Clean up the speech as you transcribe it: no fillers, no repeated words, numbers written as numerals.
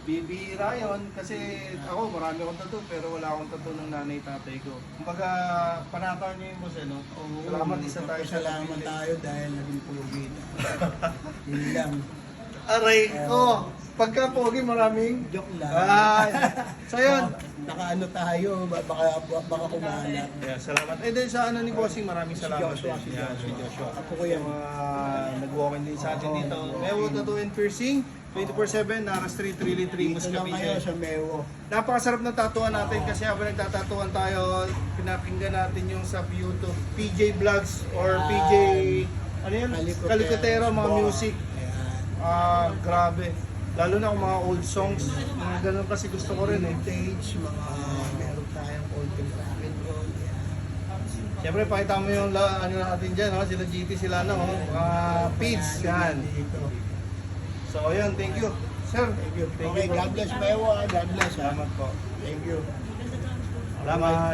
Bibira yun kasi ako marami akong tattoo pero wala akong tattoo ng nanay tatay ko. Kumbaga panataw niyo yung boss no? Salamat isa tayo sa Salamat tayo dahil naging pogi. Yun lang. Aray ko! Pagka pogi maraming Joke lang. ay. So yun. Nakaano tayo, baka kumalat. Yeah, salamat. Eh din sa ano ni Bossing, maraming salamat Joshua, din. si Yeah, Joshua. si Joshua. Ako ko yan. Nag-walk-in din sa atin dito. Mewo Tattoo and Piercing, 24/7, Nara Street, Really 3, Dito lang kayo Muscovy. sa Mewo. Napakasarap ng tatuan natin kasi habang nagtatatuan tayo, pinakinggan natin yung sa YouTube, PJ Vlogs or PJ, ano yun? Kalikotero, mga music. Ayan. Grabe. Lalo na kung mga old songs, mga ganun kasi gusto ko rin eh. Vintage, meron tayong konting rock and roll. Yan. Siyempre, pakita mo yung ano natin dyan, no? Sila GT, sila na, mga Pids, yan. Dito. So, ayun, thank you. Sir, Thank you. Thank Okay, you, bro. God bless Mewo. God bless. Salamat po. Thank you. Salamat.